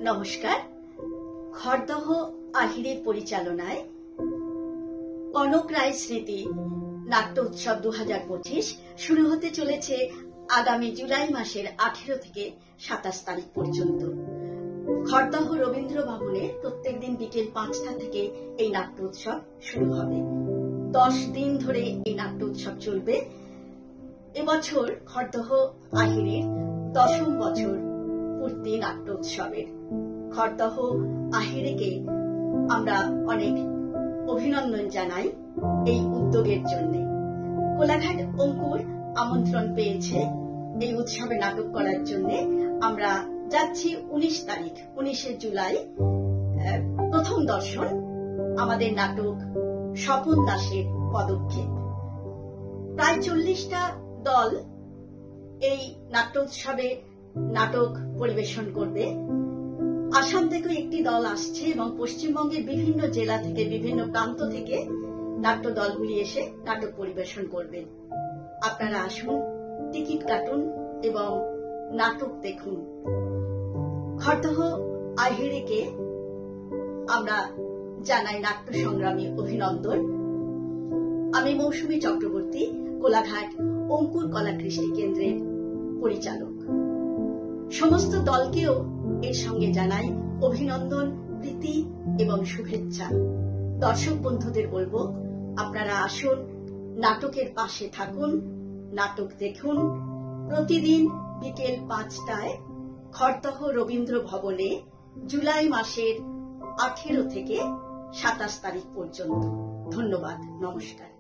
নমস্কার। খড়দহ আহিরের পরিচালনায় কনক রায় স্মৃতি নাট্য উৎসব 2025 শুরু হতে চলেছে আগামী জুলাই মাসের 18 থেকে 27 তারিখ পর্যন্ত। খড়দহ রবীন্দ্র ভবনে প্রত্যেকদিন বিকেল 5টা থেকে এই নাট্য উৎসব শুরু হবে। 10 দিন ধরে এই নাট্য উৎসব চলবে। এবছর খড়দহ আহিরের 10ম বছর পূর্তি নাট্য উৎসবের। খড়দহ আহিরেকে আমরা অনেক অভিনন্দন জানাই এই উদ্যোগের জন্য। কোলাঘাট অঙ্কুর আমন্ত্রণ পেয়েছে এই উৎসবে নাটক করার জন্য। আমরা যাচ্ছি 19 জুলাই, প্রথম দর্শন আমাদের নাটক স্বপন দাসের পদক্ষেপ। প্রায় 40টা দল এই নাট্য উৎসবে নাটক পরিবেশন করবে। আসাম থেকে একটি দল আসছে এবং পশ্চিমবঙ্গের বিভিন্ন জেলা থেকে, বিভিন্ন প্রান্ত থেকে নাট্য দলগুলি এসে নাটক পরিবেশন করবেন। আপনারা আসুন, টিকিট কাটুন এবং নাটক দেখুন। খড়দহ আহিরেকে আমরা জানাই নাট্য সংগ্রামী অভিনন্দন। আমি মৌসুমী চক্রবর্তী, কোলাঘাট অঙ্কুর কলা কৃষ্টি কেন্দ্রের পরিচালক। সমস্ত দলকেও এর সঙ্গে জানাই অভিনন্দন, প্রীতি এবং শুভেচ্ছা। দর্শক বন্ধুদের বলবো, আপনারা আসুন, নাটকের পাশে থাকুন, নাটক দেখুন। প্রতিদিন বিকেল 5টায় খড়দহ রবীন্দ্র ভবনে জুলাই মাসের 18 থেকে 27 তারিখ পর্যন্ত। ধন্যবাদ, নমস্কার।